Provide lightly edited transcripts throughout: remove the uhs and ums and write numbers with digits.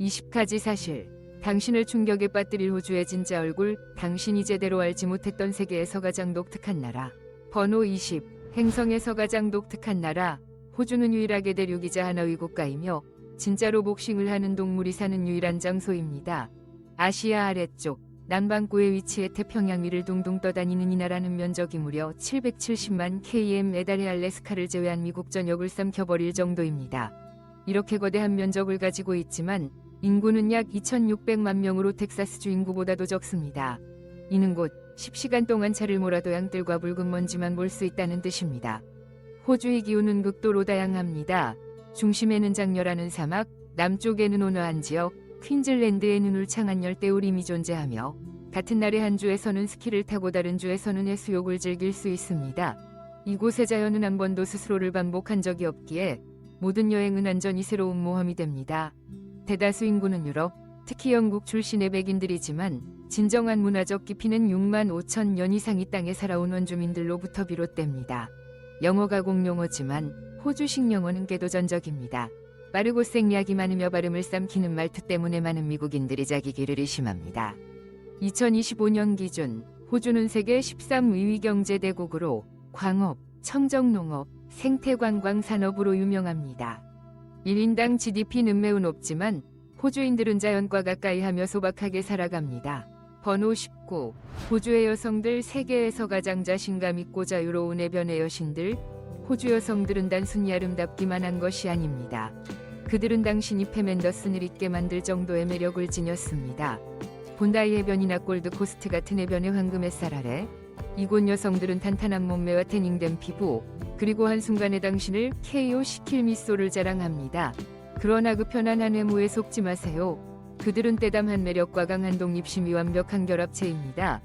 20가지 사실. 당신을 충격에 빠뜨릴 호주의 진짜 얼굴. 당신이 제대로 알지 못했던 세계에서 가장 독특한 나라. 번호 20. 행성에서 가장 독특한 나라. 호주는 유일하게 대륙이자 하나의 국가이며 진짜로 복싱을 하는 동물이 사는 유일한 장소입니다. 아시아 아래쪽 남반구에 위치해 태평양 위를 둥둥 떠다니는 이 나라는 면적이 무려 770만 km 메달의 알래스카를 제외한 미국 전역을 삼켜버릴 정도입니다. 이렇게 거대한 면적을 가지고 있지만 인구는 약 2600만 명으로 텍사스주 인구보다도 적습니다. 이는 곧 10시간 동안 차를 몰아도 양들과 붉은 먼지만 볼 수 있다는 뜻입니다. 호주의 기후는 극도로 다양합니다. 중심에는 장렬하는 사막, 남쪽에는 온화한 지역, 퀸즐랜드에는 울창한 열대우림이 존재하며 같은 날의 한 주에서는 스키를 타고 다른 주에서는 해수욕을 즐길 수 있습니다. 이곳의 자연은 한 번도 스스로를 반복한 적이 없기에 모든 여행은 완전히 새로운 모험이 됩니다. 대다수 인구는 유럽, 특히 영국 출신의 백인들이지만 진정한 문화적 깊이는 6만 5천 년 이상 이 땅에 살아온 원주민들로부터 비롯됩니다. 영어가 공용어지만 호주식 영어는 궤도전적입니다. 빠르고 생략이 많으며 발음을 삼키는 말투 때문에 많은 미국인들이 자기 귀를 의심합니다. 2025년 기준 호주는 세계 13위 경제대국으로 광업, 청정농업, 생태관광 산업으로 유명합니다. 1인당 GDP는 매우 높지만 호주인들은 자연과 가까이 하며 소박하게 살아갑니다. 번호 19. 호주의 여성들. 세계에서 가장 자신감 있고 자유로운 해변의 여신들. 호주 여성들은 단순히 아름답기만 한 것이 아닙니다. 그들은 당신이 팸 앤더슨을 잊게 만들 정도의 매력을 지녔습니다. 본다이 해변이나 골드코스트 같은 해변의 황금 햇살 아래 이곳 여성들은 탄탄한 몸매와 태닝된 피부, 그리고 한순간에 당신을 KO 시킬 미소를 자랑합니다. 그러나 그 편안한 외모에 속지 마세요. 그들은 때담한 매력과 강한 독립심이 완벽한 결합체입니다.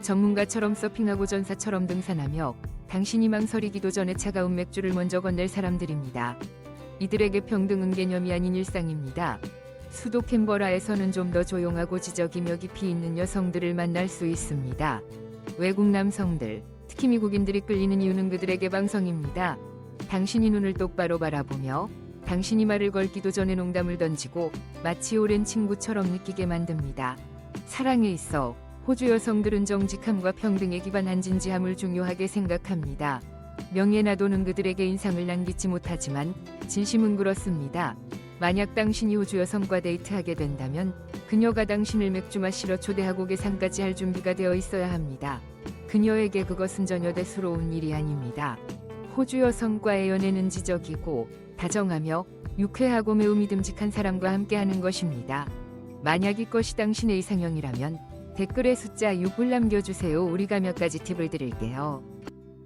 전문가처럼 서핑하고 전사처럼 등산하며 당신이 망설이기도 전에 차가운 맥주를 먼저 건넬 사람들입니다. 이들에게 평등은 개념이 아닌 일상입니다. 수도 캔버라에서는 좀 더 조용하고 지적이며 깊이 있는 여성들을 만날 수 있습니다. 외국 남성들, 특히 미국인들이 끌리는 이유는 그들의 개방성입니다. 당신이 눈을 똑바로 바라보며 당신이 말을 걸기도 전에 농담을 던지고 마치 오랜 친구처럼 느끼게 만듭니다. 사랑에 있어 호주 여성들은 정직함과 평등에 기반한 진지함을 중요하게 생각합니다. 명예나 돈은 그들에게 인상을 남기지 못하지만 진심은 그렇습니다. 만약 당신이 호주 여성과 데이트하게 된다면 그녀가 당신을 맥주 마시러 초대하고 계산까지 할 준비가 되어 있어야 합니다. 그녀에게 그것은 전혀 대수로운 일이 아닙니다. 호주 여성과의 연애는 지적이고 다정하며 유쾌하고 매우 믿음직한 사람과 함께하는 것입니다. 만약 이것이 당신의 이상형이라면 댓글에 숫자 6을 남겨주세요. 우리가 몇 가지 팁을 드릴게요.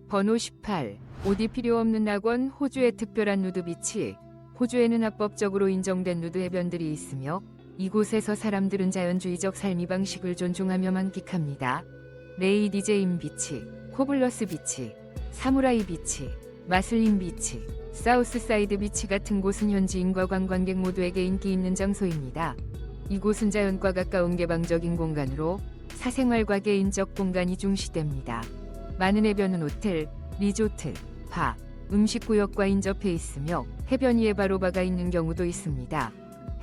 번호 18. 옷이 필요 없는 낙원. 호주의 특별한 누드 비치. 호주에는 합법적으로 인정된 누드 해변들이 있으며 이곳에서 사람들은 자연주의적 삶의 방식을 존중하며 만끽합니다. 레이디 제인 비치, 코블러스 비치, 사무라이 비치, 마슬린 비치, 사우스 사이드 비치 같은 곳은 현지인과 관광객 모두에게 인기 있는 장소입니다. 이곳은 자연과 가까운 개방적인 공간으로 사생활과 개인적 공간이 중시됩니다. 많은 해변은 호텔, 리조트, 바, 음식구역과 인접해 있으며 해변 위에 바로 바가 있는 경우도 있습니다.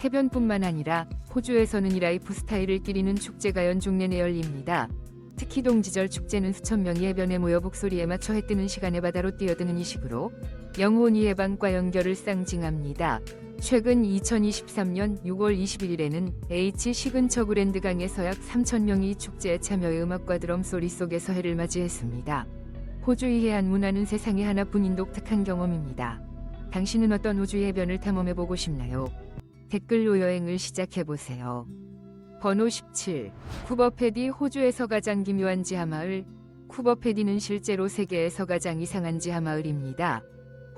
해변뿐만 아니라 호주에서는 이 라이프 스타일을 기리는 축제가 연중 내내 열립니다. 특히 동지절 축제는 수천 명이 해변에 모여 북소리에 맞춰 해뜨는 시간에 바다로 뛰어드는 이 식으로 영혼이 해방과 연결을 상징합니다. 최근 2023년 6월 21일에는 H 시근처 그랜드 강에서 약 3,000명이 이 축제에 참여해 음악과 드럼 소리 속에서 해를 맞이했습니다. 호주의 해안 문화는 세상에 하나뿐인 독특한 경험입니다. 당신은 어떤 호주의 해변을 탐험해보고 싶나요? 댓글로 여행을 시작해보세요. 번호 17. 쿠버패디. 호주에서 가장 기묘한 지하마을. 쿠버패디는 실제로 세계에서 가장 이상한 지하마을입니다.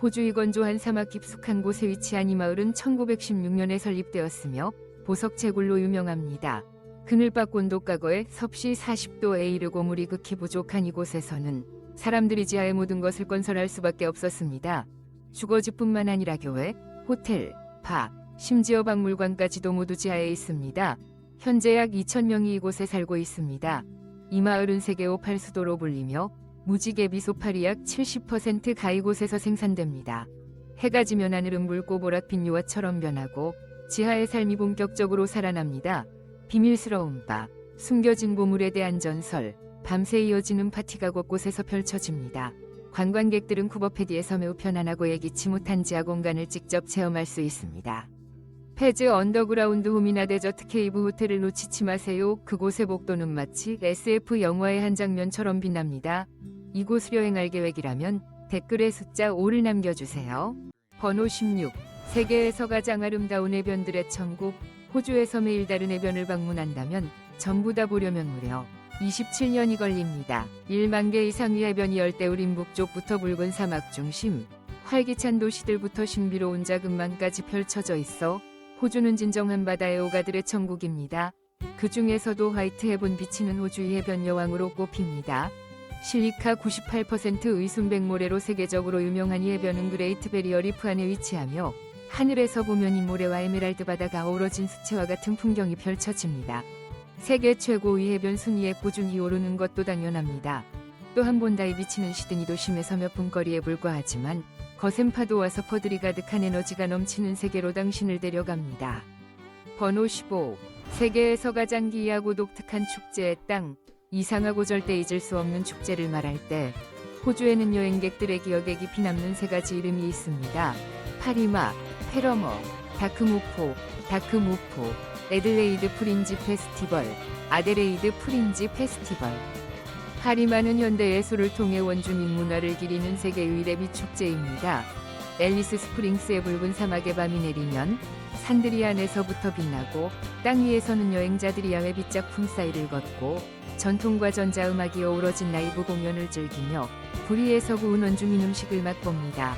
호주의 건조한 사막 깊숙한 곳에 위치한 이 마을은 1916년에 설립되었으며 보석 채굴로 유명합니다. 그늘밭 온도 과거에 섭씨 40도에 이르고 물이 극히 부족한 이곳에서는 사람들이 지하의 모든 것을 건설할 수밖에 없었습니다. 주거지뿐만 아니라 교회, 호텔, 바, 심지어 박물관까지도 모두 지하에 있습니다. 현재 약 2,000명이 이곳에 살고 있습니다. 이 마을은 세계 오팔 수도로 불리며 무지개 비소팔이 약 70%가 이곳에서 생산됩니다. 해가 지면 하늘은 붉고 보랏빛 유화처럼 변하고 지하의 삶이 본격적으로 살아납니다. 비밀스러운 바, 숨겨진 보물에 대한 전설, 밤새 이어지는 파티가 곳곳에서 펼쳐집니다. 관광객들은 쿠버패디에서 매우 편안하고 예기치 못한 지하 공간을 직접 체험할 수 있습니다. 페즈 언더그라운드 홈이나 데저트 케이브 호텔을 놓치지 마세요. 그곳의 복도는 마치 SF 영화의 한 장면처럼 빛납니다. 이곳을 여행할 계획이라면 댓글에 숫자 5를 남겨주세요. 번호 16. 세계에서 가장 아름다운 해변들의 천국. 호주에서 매일 다른 해변을 방문한다면 전부 다 보려면 무려 27년이 걸립니다. 1만 개 이상의 해변이 열대우림 북쪽부터 붉은 사막 중심, 활기찬 도시들부터 신비로운 자금만까지 펼쳐져 있어 호주는 진정한 바다의 오가들의 천국입니다. 그 중에서도 화이트 헤븐 비치는 호주의 해변 여왕으로 꼽힙니다. 실리카 98%의 순백모래로 세계적으로 유명한 이 해변은 그레이트 베리어 리프 안에 위치하며 하늘에서 보면 이 모래와 에메랄드 바다가 어우러진 수채화 같은 풍경이 펼쳐집니다. 세계 최고의 해변 순위에 꾸준히 오르는 것도 당연합니다. 또한 본다이 비치는 시드니 도심에서 몇 분 거리에 불과하지만 거센 파도와 서퍼들이 가득한 에너지가 넘치는 세계로 당신을 데려갑니다. 번호 15. 세계에서 가장 기이하고 독특한 축제의 땅. 이상하고 절대 잊을 수 없는 축제를 말할 때 호주에는 여행객들의 기억에 깊이 남는 세 가지 이름이 있습니다. 파리마, 페러머, 다크무포, 애들레이드 프린지 페스티벌, 아데레이드 프린지 페스티벌. 파리마는 현대 예술을 통해 원주민 문화를 기리는 세계 유일의 빛축제입니다. 앨리스 스프링스의 붉은 사막의 밤이 내리면 산들이 안에서부터 빛나고 땅 위에서는 여행자들이 야외 빛작품 사이를 걷고 전통과 전자음악이 어우러진 라이브 공연을 즐기며 불 위에서 구운 원주민 음식을 맛봅니다.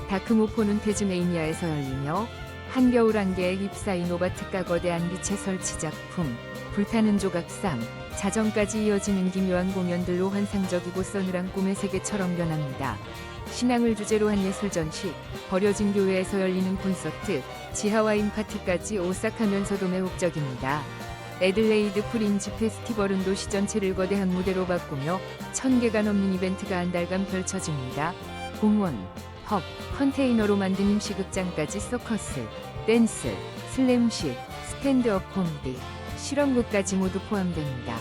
다크모포는 테즈메이니아에서 열리며 한겨울 안개에 휩싸인 오바트가 거대한 빛의 설치 작품, 불타는 조각상, 자정까지 이어지는 기묘한 공연들로 환상적이고 서늘한 꿈의 세계처럼 변합니다. 신앙을 주제로 한 예술 전시, 버려진 교회에서 열리는 콘서트, 지하와인 파티까지 오싹하면서도 매혹적입니다. 애들레이드 프린지 페스티벌은 도시 전체를 거대한 무대로 바꾸며 1000개가 넘는 이벤트가 한 달간 펼쳐집니다. 공원, 펍, 컨테이너로 만든 임시극장까지 서커스, 댄스, 슬램식, 스탠드업 코미디, 실험극까지 모두 포함됩니다.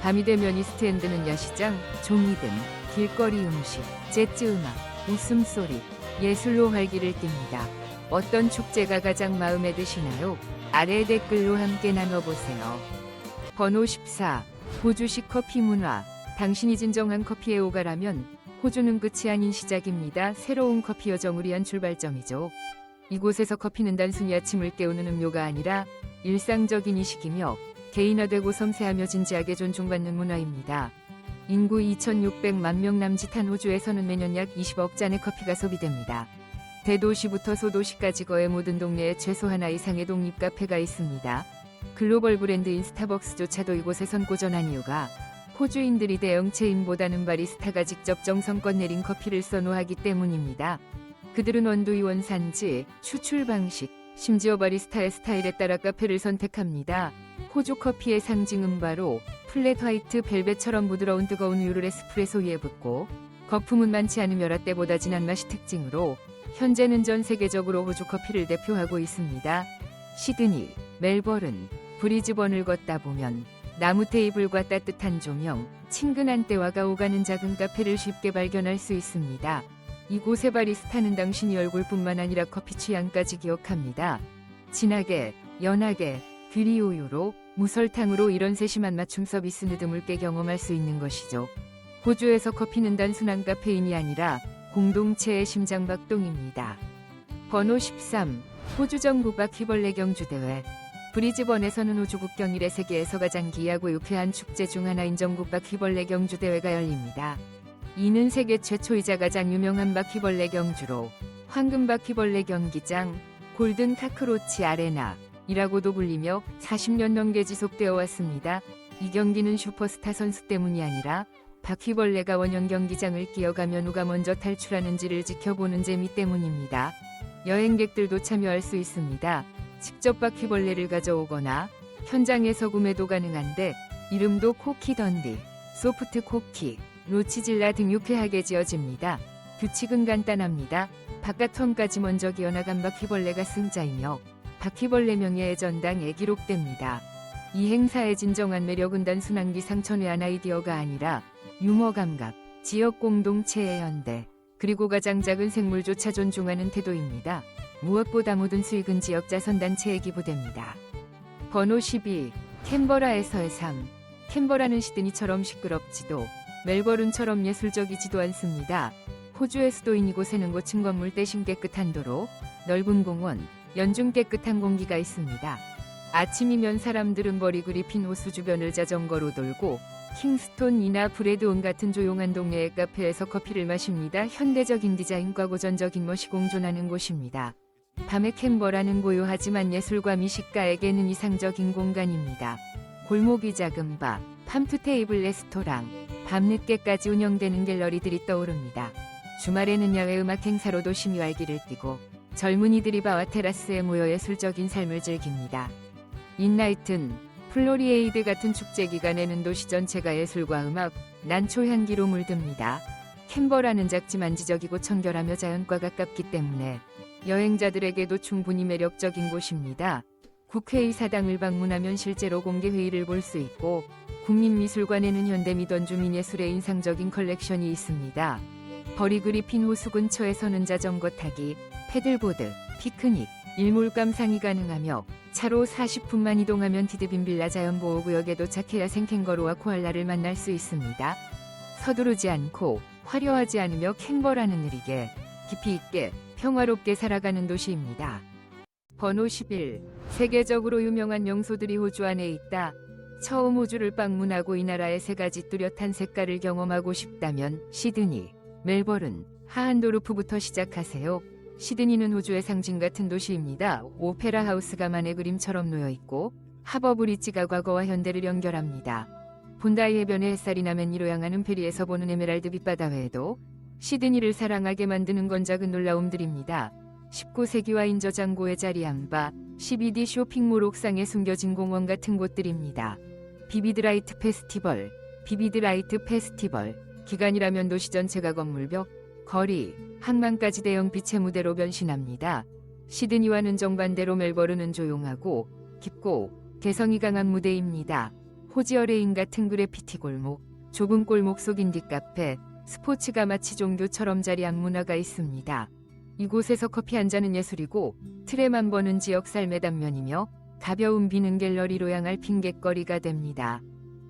밤이 되면 이 스탠드는 야시장, 종이등, 길거리 음식, 재즈 음악, 웃음소리, 예술로 활기를 띱니다. 어떤 축제가 가장 마음에 드시나요? 아래 댓글로 함께 나눠보세요. 번호 14. 호주식 커피 문화. 당신이 진정한 커피에 오가라면 호주는 끝이 아닌 시작입니다. 새로운 커피 여정을 위한 출발점이죠. 이곳에서 커피는 단순히 아침을 깨우는 음료가 아니라 일상적인 이식이며 개인화되고 섬세하며 진지하게 존중받는 문화입니다. 인구 2,600만 명 남짓한 호주에서는 매년 약 20억 잔의 커피가 소비됩니다. 대도시부터 소도시까지 거의 모든 동네에 최소 하나 이상의 독립 카페가 있습니다. 글로벌 브랜드인 스타벅스조차도 이곳에 선고전한 이유가 호주인들이 대형 체인보다는 바리스타가 직접 정성껏 내린 커피를 선호하기 때문입니다. 그들은 원두의 원산지, 추출 방식, 심지어 바리스타의 스타일에 따라 카페를 선택합니다. 호주 커피의 상징은 바로 플랫 화이트 벨벳처럼 부드러운 뜨거운 우유를 에스프레소 위에 붓고 거품은 많지 않으며 라떼보다 진한 맛이 특징으로 현재는 전 세계적으로 호주 커피를 대표하고 있습니다. 시드니, 멜버른, 브리즈번을 걷다 보면 나무 테이블과 따뜻한 조명, 친근한 때와가 오가는 작은 카페를 쉽게 발견할 수 있습니다. 이곳의 바리스타는 당신이 얼굴뿐만 아니라 커피 취향까지 기억합니다. 진하게, 연하게, 귀리우유로, 무설탕으로 이런 세심한 맞춤 서비스는 드물게 경험할 수 있는 것이죠. 호주에서 커피는 단순한 카페인이 아니라 공동체의 심장박동입니다. 번호 13. 호주 전국 바퀴벌레 경주대회. 브리즈번에서는 호주 국경 이래 세계에서 가장 기이하고 유쾌한 축제 중 하나인 전국 바퀴벌레 경주대회가 열립니다. 이는 세계 최초이자 가장 유명한 바퀴벌레 경주로 황금 바퀴벌레 경기장, 골든 카크로치 아레나이라고도 불리며 40년 넘게 지속되어 왔습니다. 이 경기는 슈퍼스타 선수 때문이 아니라 바퀴벌레가 원형 경기장을 끼어가며 누가 먼저 탈출하는지를 지켜보는 재미 때문입니다. 여행객들도 참여할 수 있습니다. 직접 바퀴벌레를 가져오거나 현장에서 구매도 가능한데 이름도 코키 던디, 소프트 코키, 로치질라 등 유쾌하게 지어집니다. 규칙은 간단합니다. 바깥 턴까지 먼저 기어나간 바퀴벌레가 승자이며 바퀴벌레 명예의 전당에 기록됩니다. 이 행사의 진정한 매력은 단순한 기상천외한 아이디어가 아니라 유머 감각, 지역 공동체의 연대, 그리고 가장 작은 생물조차 존중하는 태도입니다. 무엇보다 모든 수익은 지역 자선단체에 기부됩니다. 번호 12. 캔버라에서의 삶. 캔버라는 시드니처럼 시끄럽지도 멜버른처럼 예술적이지도 않습니다. 호주의 수도인 이곳에는 고층 건물 대신 깨끗한 도로, 넓은 공원, 연중 깨끗한 공기가 있습니다. 아침이면 사람들은 버리 그리핀 호수 주변을 자전거로 돌고 킹스톤이나 브레드온 같은 조용한 동네의 카페에서 커피를 마십니다. 현대적인 디자인과 고전적인 멋이 공존하는 곳입니다. 밤의 캔버라는 고요하지만 예술과 미식가에게는 이상적인 공간입니다. 골목이 작은 바, 팜투테이블 레스토랑, 밤늦게까지 운영되는 갤러리들이 떠오릅니다. 주말에는 야외 음악 행사로 도심이 활기를 띠고 젊은이들이 바와 테라스에 모여 예술적인 삶을 즐깁니다. 인라이튼, 플로리에이드 같은 축제 기간에는 도시 전체가 예술과 음악, 난초 향기로 물듭니다. 캔버라는 작지만 지적이고 청결하며 자연과 가깝기 때문에 여행자들에게도 충분히 매력적인 곳입니다. 국회의사당을 방문하면 실제로 공개회의를 볼 수 있고 국민미술관에는 현대 및 원주민 예술의 인상적인 컬렉션이 있습니다. 버리 그리핀 호수 근처에서는 자전거 타기, 패들보드, 피크닉, 일몰 감상이 가능하며 차로 40분만 이동하면 티드빈 빌라 자연보호구역에 도착해야 생캥거루와 코알라를 만날 수 있습니다. 서두르지 않고 화려하지 않으며 캔버라는 느리게, 깊이 있게, 평화롭게 살아가는 도시입니다. 번호 11. 세계적으로 유명한 명소들이 호주 안에 있다. 처음 호주를 방문하고 이 나라의 세 가지 뚜렷한 색깔을 경험하고 싶다면 시드니, 멜버른, 하한도르프부터 시작하세요. 시드니는 호주의 상징 같은 도시입니다. 오페라 하우스가 만의 그림처럼 놓여 있고 하버 브릿지가 과거와 현대를 연결합니다. 본다이 해변에 햇살이 나면 이로 향하는 페리에서 보는 에메랄드 빛바다 외에도 시드니를 사랑하게 만드는 건 작은 놀라움들입니다. 19세기와 인저장고에 자리한 바, 12D 쇼핑몰 옥상에 숨겨진 공원 같은 곳들입니다. 비비드라이트 페스티벌, 기간이라면 도시 전체가 건물벽, 거리, 항만까지 대형 빛의 무대로 변신합니다. 시드니와는 정반대로 멜버른은 조용하고 깊고 개성이 강한 무대입니다. 호지어레인 같은 그래피티 골목, 좁은 골목 속 인디 카페, 스포츠가 마치 종교처럼 자리한 문화가 있습니다. 이곳에서 커피 한 잔은 예술이고 트램 한 번은 지역 삶의 단면이며 가벼운 비는 갤러리로 향할 핑곗거리가 됩니다.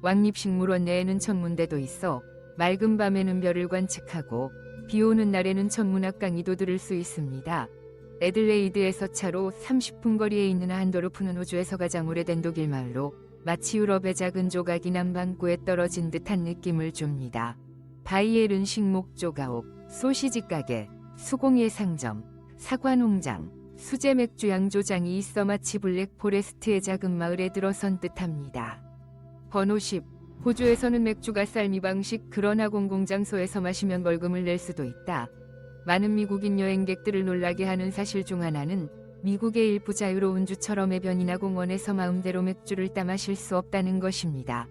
왕립식물원 내에는 천문대도 있어 맑은 밤에는 별을 관측하고 비 오는 날에는 천문학 강의도 들을 수 있습니다. 애들레이드에서 차로 30분 거리에 있는 한도르프는 호주에서 가장 오래된 독일 마을로 마치 유럽의 작은 조각이 남반구에 떨어진 듯한 느낌을 줍니다. 바이엘은 식목조가옥, 소시지 가게, 수공예 상점, 사과농장, 수제 맥주 양조장이 있어 마치 블랙 포레스트의 작은 마을에 들어선 듯합니다. 번호 10. 호주에서는 맥주가 쌀미 방식, 그러나 공공장소에서 마시면 벌금을 낼 수도 있다. 많은 미국인 여행객들을 놀라게 하는 사실 중 하나는 미국의 일부 자유로운 주처럼 해변이나 공원에서 마음대로 맥주를 따 마실 수 없다는 것입니다.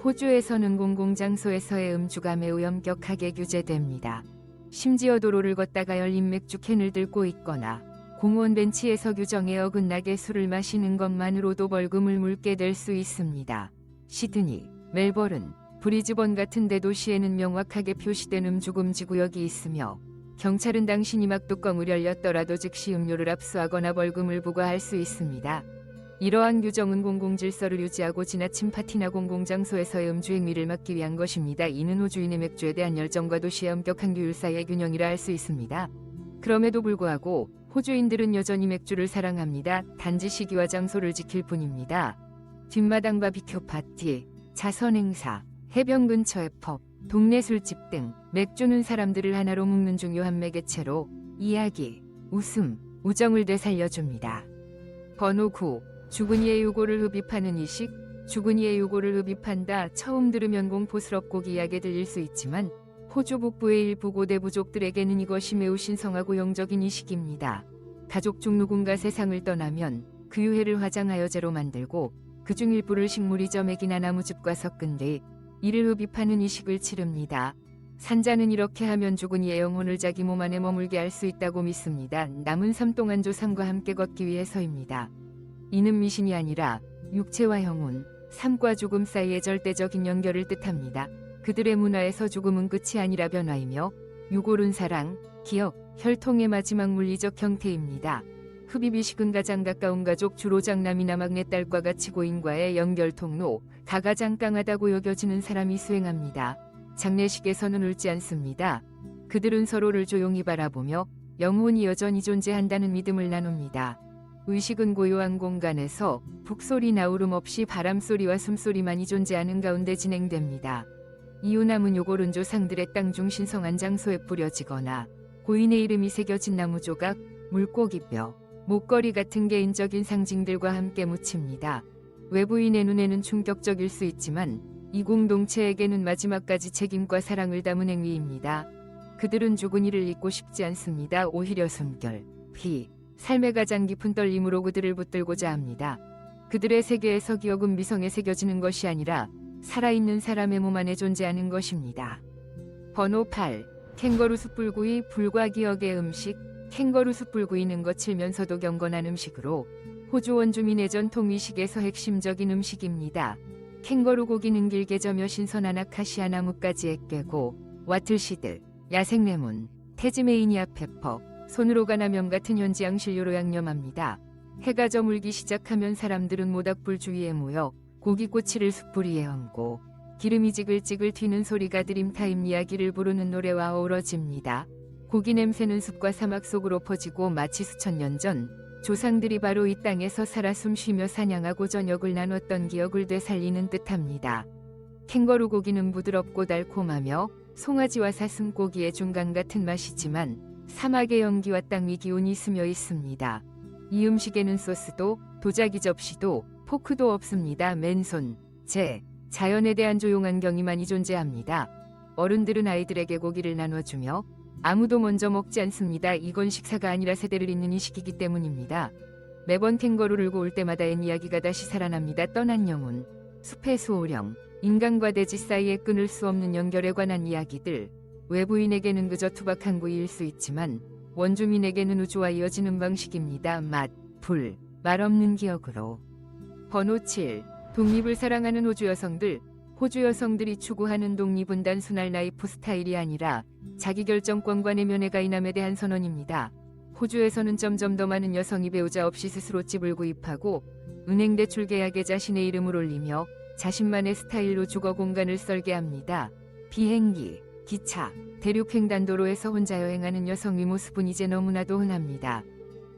호주에서는 공공장소에서의 음주가 매우 엄격하게 규제됩니다. 심지어 도로를 걷다가 열린 맥주 캔을 들고 있거나 공원 벤치에서 규정에 어긋나게 술을 마시는 것만으로도 벌금을 물게 될 수 있습니다. 시드니, 멜버른, 브리즈번 같은 대도시에는 명확하게 표시된 음주금지 구역이 있으며 경찰은 당신이 막 뚜껑을 열렸더라도 즉시 음료를 압수하거나 벌금을 부과할 수 있습니다. 이러한 규정은 공공질서를 유지하고 지나친 파티나 공공장소에서의 음주 행위를 막기 위한 것입니다. 이는 호주인의 맥주에 대한 열정과 도시의 엄격한 규율 사이의 균형이라 할 수 있습니다. 그럼에도 불구하고 호주인들은 여전히 맥주를 사랑합니다. 단지 시기와 장소를 지킬 뿐입니다. 뒷마당 바비큐 파티, 자선 행사, 해변 근처의 펍, 동네 술집 등 맥주는 사람들을 하나로 묶는 중요한 매개체로 이야기, 웃음, 우정을 되살려줍니다. 번호 9. 죽은 이의 유고를 흡입하는 이식. 죽은 이의 유고를 흡입한다. 처음 들으면 공포스럽고 기이하게 들릴 수 있지만 호주 북부의 일부 고대 부족들에게는 이것이 매우 신성하고 영적인 이식입니다. 가족 중 누군가 세상을 떠나면 그 유해를 화장하여 재로 만들고 그중 일부를 식물이죠 맥이나 나무즙과 섞은 뒤 이를 흡입하는 이식을 치릅니다. 산자는 이렇게 하면 죽은 이의 영혼을 자기 몸 안에 머물게 할 수 있다고 믿습니다. 남은 삶 동안 조상과 함께 걷기 위해서입니다. 이는 미신이 아니라 육체와 영혼, 삶과 죽음 사이의 절대적인 연결을 뜻합니다. 그들의 문화에서 죽음은 끝이 아니라 변화이며 유골은 사랑, 기억, 혈통의 마지막 물리적 형태입니다. 흡입이 식은 가장 가까운 가족, 주로 장남이나 막내딸과 같이 고인과의 연결 통로, 다 가장 강하다고 여겨지는 사람이 수행합니다. 장례식에서는 울지 않습니다. 그들은 서로를 조용히 바라보며 영혼이 여전히 존재한다는 믿음을 나눕니다. 의식은 고요한 공간에서 북소리 나울음 없이 바람소리와 숨소리만이 존재하는 가운데 진행됩니다. 이후 남은 요골은 조상들의 땅 중 신성한 장소에 뿌려지거나 고인의 이름이 새겨진 나무 조각, 물고기뼈, 목걸이 같은 개인적인 상징들과 함께 묻힙니다. 외부인의 눈에는 충격적일 수 있지만 이 공동체에게는 마지막까지 책임과 사랑을 담은 행위입니다. 그들은 죽은 이를 잊고 싶지 않습니다. 오히려 숨결, 피, 삶의 가장 깊은 떨림으로 그들을 붙들고자 합니다. 그들의 세계에서 기억은 미성에 새겨지는 것이 아니라 살아있는 사람의 몸 안에 존재하는 것입니다. 번호 8. 캥거루 숯불구이. 불과 기억의 음식. 캥거루 숯불구이는 거칠면서도 경건한 음식으로 호주 원주민의 전통 의식에서 핵심적인 음식입니다. 캥거루 고기는 길게 저며 신선한 아카시아 나뭇가지에 꿰고 와틀시드, 야생레몬, 테즈메이니아 페퍼, 손으로 가나면 같은 현지 양실료로 양념합니다. 해가 저물기 시작하면 사람들은 모닥불 주위에 모여 고기꼬치를 숯불 위에 얹고 기름이 지글지글 튀는 소리가 드림타임 이야기를 부르는 노래와 어우러집니다. 고기 냄새는 숲과 사막 속으로 퍼지고 마치 수천 년 전 조상들이 바로 이 땅에서 살아 숨쉬며 사냥하고 저녁을 나눴던 기억을 되살리는 듯합니다. 캥거루 고기는 부드럽고 달콤하며 송아지와 사슴고기의 중간 같은 맛이지만 사막의 연기와 땅 위 기운이 스며 있습니다. 이 음식에는 소스도 도자기 접시도 포크도 없습니다. 맨손, 자연에 대한 조용한 경의만이 존재합니다. 어른들은 아이들에게 고기를 나눠주며 아무도 먼저 먹지 않습니다. 이건 식사가 아니라 세대를 잇는 이식이기 때문입니다. 매번 캥거루를 고울 때마다 옛 이야기가 다시 살아납니다. 떠난 영혼, 숲의 수호령, 인간과 돼지 사이에 끊을 수 없는 연결에 관한 이야기들. 외부인에게는 그저 투박한 구이일 수 있지만 원주민에게는 우주와 이어지는 방식입니다. 맛, 불, 말 없는 기억으로. 번호 7. 독립을 사랑하는 호주 여성들. 호주 여성들이 추구하는 독립은 단순한 라이프 스타일이 아니라 자기결정권과 내면의 가인함에 대한 선언입니다. 호주에서는 점점 더 많은 여성이 배우자 없이 스스로 집을 구입하고 은행 대출 계약에 자신의 이름을 올리며 자신만의 스타일로 주거 공간을 설계합니다. 비행기, 기차, 대륙횡단도로에서 혼자 여행하는 여성의 모습은 이제 너무나도 흔합니다.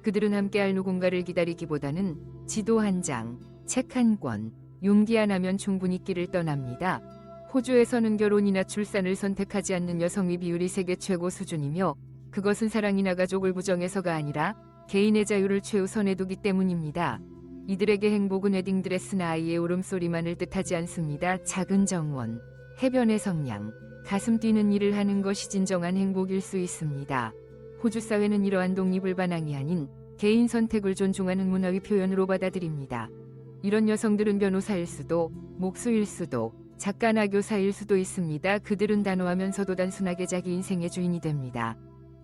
그들은 함께할 누군가를 기다리기보다는 지도 한 장, 책 한 권, 용기 하나면 충분히 길을 떠납니다. 호주에서는 결혼이나 출산을 선택하지 않는 여성의 비율이 세계 최고 수준이며 그것은 사랑이나 가족을 부정해서가 아니라 개인의 자유를 최우선에 두기 때문입니다. 이들에게 행복은 웨딩드레스나 아이의 울음소리만을 뜻하지 않습니다. 작은 정원, 해변의 성냥, 가슴 뛰는 일을 하는 것이 진정한 행복일 수 있습니다. 호주 사회는 이러한 독립을 반항이 아닌 개인 선택을 존중하는 문화의 표현으로 받아들입니다. 이런 여성들은 변호사일 수도, 목수일 수도, 작가나 교사일 수도 있습니다. 그들은 단호하면서도 단순하게 자기 인생의 주인이 됩니다.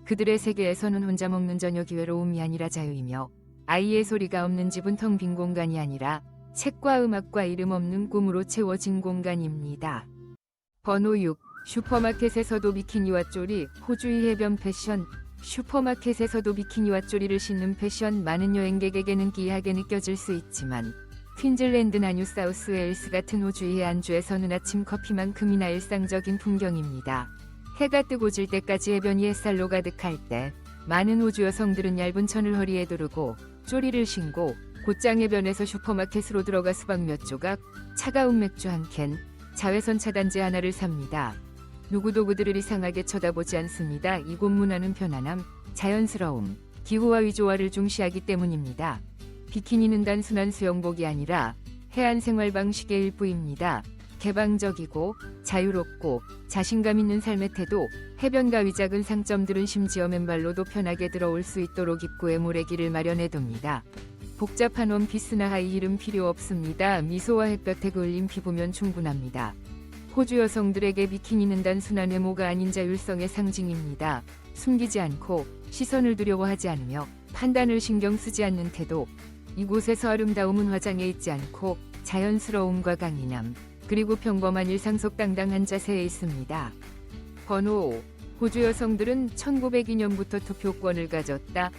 그들의 세계에서는 혼자 먹는 저녁이 외로움이 아니라 자유이며 아이의 소리가 없는 집은 텅 빈 공간이 아니라 책과 음악과 이름 없는 꿈으로 채워진 공간입니다. 번호 6. 슈퍼마켓에서도 비키니와 쪼리. 호주의 해변 패션. 슈퍼마켓에서도 비키니와 쪼리를 신는 패션. 많은 여행객에게는 기이하게 느껴질 수 있지만 퀸즐랜드나 뉴사우스웨일스 같은 호주의 해안주에서는 아침 커피만큼이나 일상적인 풍경입니다. 해가 뜨고 질 때까지 해변이 햇살로 가득할 때 많은 호주 여성들은 얇은 천을 허리에 두르고 쪼리를 신고 곧장 해변에서 슈퍼마켓으로 들어가 수박 몇 조각, 차가운 맥주 한 캔, 자외선 차단제 하나를 삽니다. 누구도 그들을 이상하게 쳐다보지 않습니다. 이곳 문화는 편안함, 자연스러움, 기후와 조화를 중시하기 때문입니다. 비키니는 단순한 수영복이 아니라 해안 생활 방식의 일부입니다. 개방적이고 자유롭고 자신감 있는 삶의 태도, 해변가 위 작은 상점들은 심지어 맨발로도 편하게 들어올 수 있도록 입구에 모래길을 마련해둡니다. 복잡한 원피스나 하이힐은 필요 없습니다. 미소와 햇볕에 그을린 피부면 충분합니다. 호주 여성들에게 비키니는 단순한 외모가 아닌 자율성의 상징입니다. 숨기지 않고 시선을 두려워하지 않으며 판단을 신경 쓰지 않는 태도. 이곳에서 아름다움은 화장에 있지 않고 자연스러움과 강인함, 그리고 평범한 일상 속 당당한 자세에 있습니다. 번호 5. 호주 여성들은 1902년부터 투표권을 가졌다.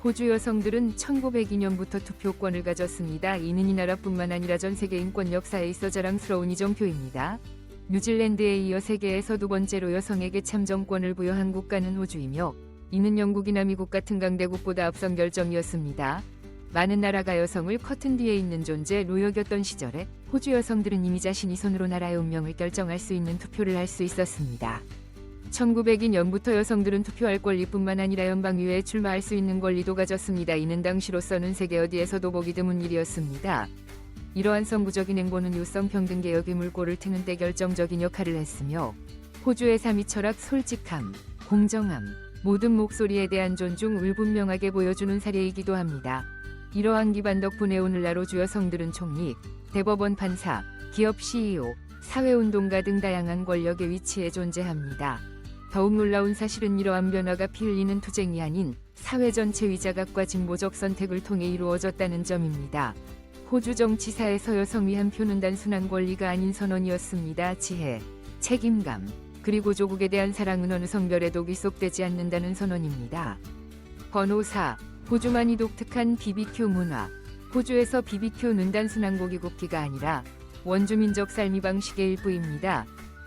호주 여성들은 1902년부터 투표권을 가졌습니다. 이는 이 나라뿐만 아니라 전 세계 인권 역사에 있어 자랑스러운 이정표입니다. 뉴질랜드에 이어 세계에서 두 번째로 여성에게 참정권을 부여한 국가는 호주이며, 이는 영국이나 미국 같은 강대국보다 앞선 결정이었습니다. 많은 나라가 여성을 커튼 뒤에 있는 존재로 여겼던 시절에 호주 여성들은 이미 자신이 손으로 나라의 운명을 결정할 수 있는 투표를 할 수 있었습니다. 1902년부터 여성들은 투표할 권리뿐만 아니라 연방의회에 출마할 수 있는 권리도 가졌습니다. 이는 당시로서는 세계 어디에서도 보기 드문 일이었습니다. 이러한 선구적인 행보는 유성 평등 개혁의 물꼬를 트는 데 결정적인 역할을 했으며, 호주의 3위 철학 솔직함, 공정함, 모든 목소리에 대한 존중을 분명하게 보여주는 사례이기도 합니다. 이러한 기반 덕분에 오늘날 호주 여성들은 총리, 대법원 판사, 기업 CEO, 사회운동가 등 다양한 권력의 위치에 존재합니다. 더욱 놀라운 사실은 이러한 변화가 피 흘리는 투쟁이 아닌 사회 전체의 자각과 진보적 선택을 통해 이루어졌다는 점입니다. 호주 정치사에서 여성의 한 표는 단순한 권리가 아닌 선언이었습니다. 지혜, 책임감, 그리고 조국에 대한 사랑은 어느 성별에도 귀속되지 않는다는 선언입니다. 번호 4. 호주만이 독특한 BBQ 문화. 호주에서 BBQ는 단순한 고기 굽기가 아니라 원주민적 삶의 방식의 일부입니다.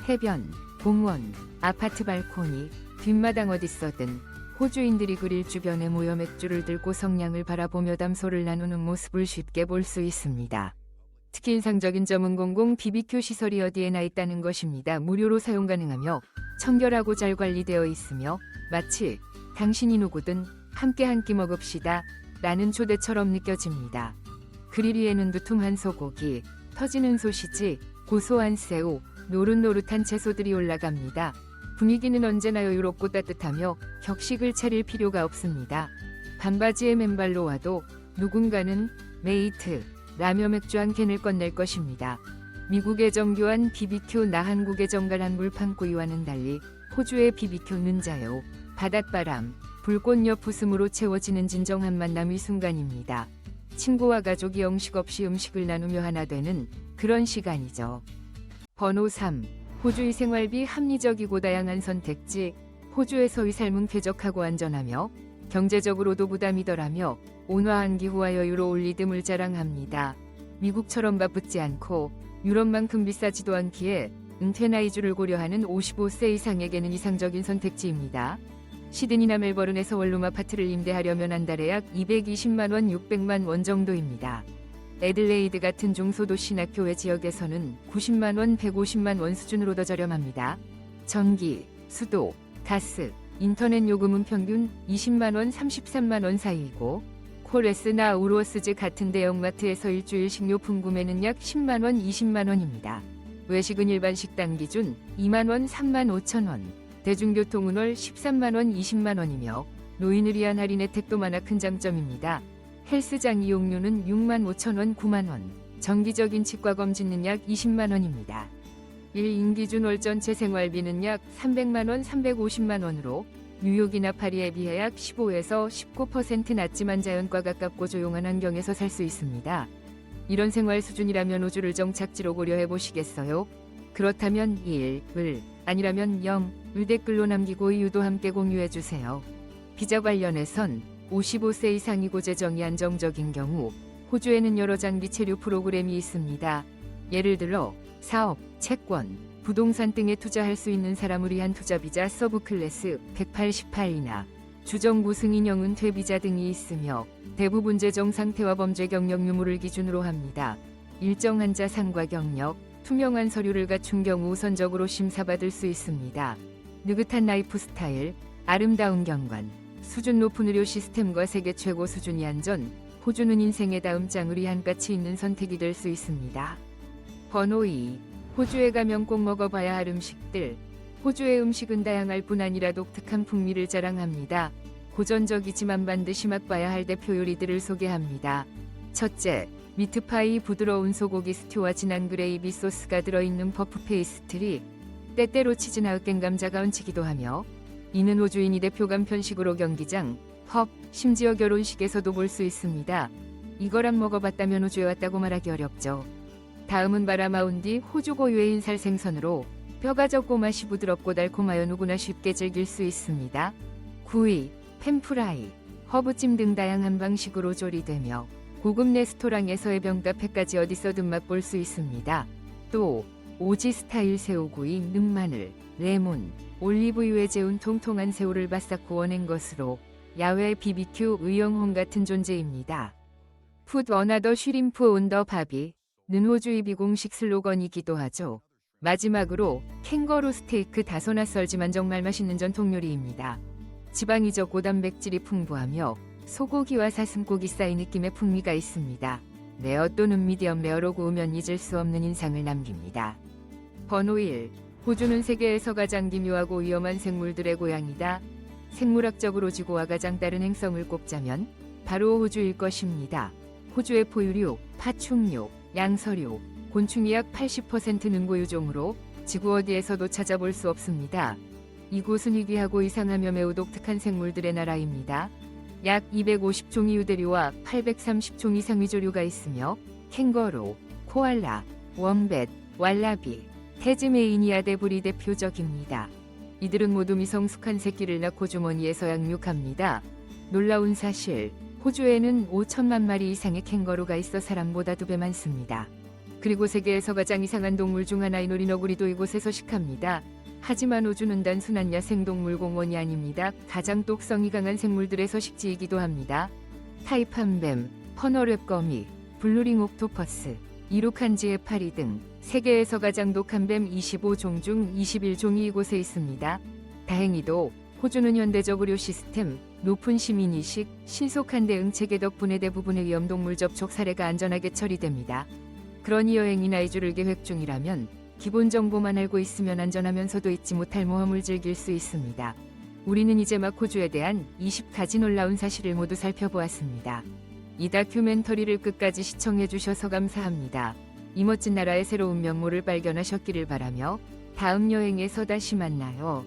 해변, 공원, 아파트 발코니, 뒷마당 어디서든 호주인들이 그릴 주변에 모여 맥주를 들고 성냥을 바라보며 담소를 나누는 모습을 쉽게 볼 수 있습니다. 특히 인상적인 점은 공공 BBQ 시설이 어디에나 있다는 것입니다. 무료로 사용 가능하며 청결하고 잘 관리되어 있으며, 마치 당신이 누구든 함께 한 끼 먹읍시다 라는 초대처럼 느껴집니다. 그릴 위에는 두툼한 소고기, 터지는 소시지, 고소한 새우, 노릇노릇한 채소들이 올라갑니다. 분위기는 언제나 여유롭고 따뜻하며 격식을 차릴 필요가 없습니다. 반바지에 맨발로 와도 누군가는 메이트, 라며 맥주 한 캔을 꺼낼 것입니다. 미국의 정교한 BBQ나 한국의 정갈한 물판구이와는 달리 호주의 BBQ는 자유, 바닷바람, 불꽃 옆 웃음으로 채워지는 진정한 만남의 순간입니다. 친구와 가족이 영식 없이 음식을 나누며 하나 되는 그런 시간이죠. 번호 3. 호주의 생활비 합리적이고 다양한 선택지. 호주에서의 삶은 쾌적하고 안전하며 경제적으로도 부담이 덜하며 온화한 기후와 여유로운 리듬을 자랑합니다. 미국처럼 바쁘지 않고 유럽만큼 비싸지도 않기에 은퇴 나이주를 고려하는 55세 이상에게는 이상적인 선택지입니다. 시드니나 멜버른에서 원룸 아파트를 임대하려면 한 달에 약 220만 원, 600만 원 정도입니다. 애들레이드 같은 중소도시나 교외 지역에서는 90만 원, 150만 원 수준으로 더 저렴합니다. 전기, 수도, 가스, 인터넷 요금은 평균 20만 원, 33만 원 사이이고, 코레스나 우로스즈 같은 대형마트에서 일주일 식료품 구매는 약 10만 원, 20만 원입니다. 외식은 일반 식당 기준 2만 원, 3만 5천 원, 대중교통은 월 13만 원, 20만 원이며 노인을 위한 할인 혜택도 많아 큰 장점입니다. 헬스장 이용료는 6만 5천 원, 9만 원, 정기적인 치과 검진은 약 20만 원입니다. 1인 기준 월 전체 생활비는 약 300만 원, 350만 원으로 뉴욕이나 파리에 비해 약 15에서 19% 낮지만 자연과 가깝고 조용한 환경에서 살 수 있습니다. 이런 생활 수준이라면 호주를 정착지로 고려해 보시겠어요? 그렇다면 1을, 아니라면 0을 댓글로 남기고 이유도 함께 공유해 주세요. 비자 관련해선 55세 이상이고 재정이 안정적인 경우 호주에는 여러 장기 체류 프로그램이 있습니다. 예를 들어 사업, 채권, 부동산 등에 투자할 수 있는 사람을 위한 투자비자 서브클래스 188이나 주정부 승인형 은퇴 비자 등이 있으며 대부분 재정 상태와 범죄 경력 유무를 기준으로 합니다. 일정한 자산과 경력, 투명한 서류를 갖춘 경우 우선적으로 심사받을 수 있습니다. 느긋한 라이프 스타일, 아름다운 경관, 수준 높은 의료 시스템과 세계 최고 수준의 안전, 호주는 인생의 다음 장을 위한 가치 있는 선택이 될 수 있습니다. 번호 2. 호주에 가면 꼭 먹어봐야 할 음식들. 호주의 음식은 다양할 뿐 아니라 독특한 풍미를 자랑합니다. 고전적이지만 반드시 맛봐야 할 대표 요리들을 소개합니다. 첫째, 미트파이, 부드러운 소고기 스튜와 진한 그레이비 소스가 들어있는 버프 페이스트리, 때때로 치즈나 으깬 감자가 얹히기도 하며, 이는 호주인이 대표 간편식으로 경기장, 펍, 심지어 결혼식에서도 볼 수 있습니다. 이거랑 먹어봤다면 호주에 왔다고 말하기 어렵죠. 다음은 바라마운디, 호주 고유의 인살 생선으로 뼈가 적고 맛이 부드럽고 달콤하여 누구나 쉽게 즐길 수 있습니다. 구이, 팬프라이, 허브찜 등 다양한 방식으로 조리되며 고급 레스토랑에서의 병카페까지 어디서든 맛볼 수 있습니다. 또 오지 스타일 새우구이, 능마늘, 레몬, 올리브유에 재운 통통한 새우를 바싹 구워낸 것으로 야외 BBQ 의형홈 같은 존재입니다. 푸드 어나더 쉬림프 온 더 바비 는 호주의 비공식 슬로건이기도 하죠. 마지막으로 캥거루 스테이크, 다소나 썰지만 정말 맛있는 전통 요리입니다. 지방이 적고 단백질이 풍부하며 소고기와 사슴고기 사이 느낌의 풍미가 있습니다. 레어 또는 미디엄 레어로 구우면 잊을 수 없는 인상을 남깁니다. 번호 1. 호주는 세계에서 가장 기묘하고 위험한 생물들의 고향이다. 생물학적으로 지구와 가장 다른 행성을 꼽자면 바로 호주일 것입니다. 호주의 포유류, 파충류, 양서류, 곤충이 약 80%는 고유종으로 지구 어디에서도 찾아볼 수 없습니다. 이곳은 희귀하고 이상하며 매우 독특한 생물들의 나라입니다. 약 250종의 유대류와 830종 이상 위조류가 있으며 캥거루, 코알라, 웜뱃, 왈라비, 태즈메이니아 대불이 대표적입니다. 이들은 모두 미성숙한 새끼를 낳고 주머니에서 양육합니다. 놀라운 사실, 호주에는 5천만 마리 이상의 캥거루가 있어 사람보다 2배 많습니다. 그리고 세계에서 가장 이상한 동물 중 하나인 오리너구리도 이곳에 서식합니다. 하지만 호주는 단순한 야생동물 공원이 아닙니다. 가장 독성이 강한 생물들의 서식지이기도 합니다. 타이판 뱀, 퍼너랩 거미, 블루링 옥토퍼스, 이루칸지 해파리 등 세계에서 가장 독한 뱀 25종 중 21종이 이곳에 있습니다. 다행히도 호주는 현대적 의료 시스템, 높은 시민의식, 신속한 대응 체계 덕분에 대부분의 위험동물 접촉 사례가 안전하게 처리됩니다. 그러니 여행이나 이주를 계획 중이라면 기본 정보만 알고 있으면 안전하면서도 잊지 못할 모험을 즐길 수 있습니다. 우리는 이제 막 호주에 대한 20가지 놀라운 사실을 모두 살펴보았습니다. 이 다큐멘터리를 끝까지 시청해 주셔서 감사합니다. 이 멋진 나라의 새로운 면모를 발견하셨기를 바라며 다음 여행에서 다시 만나요.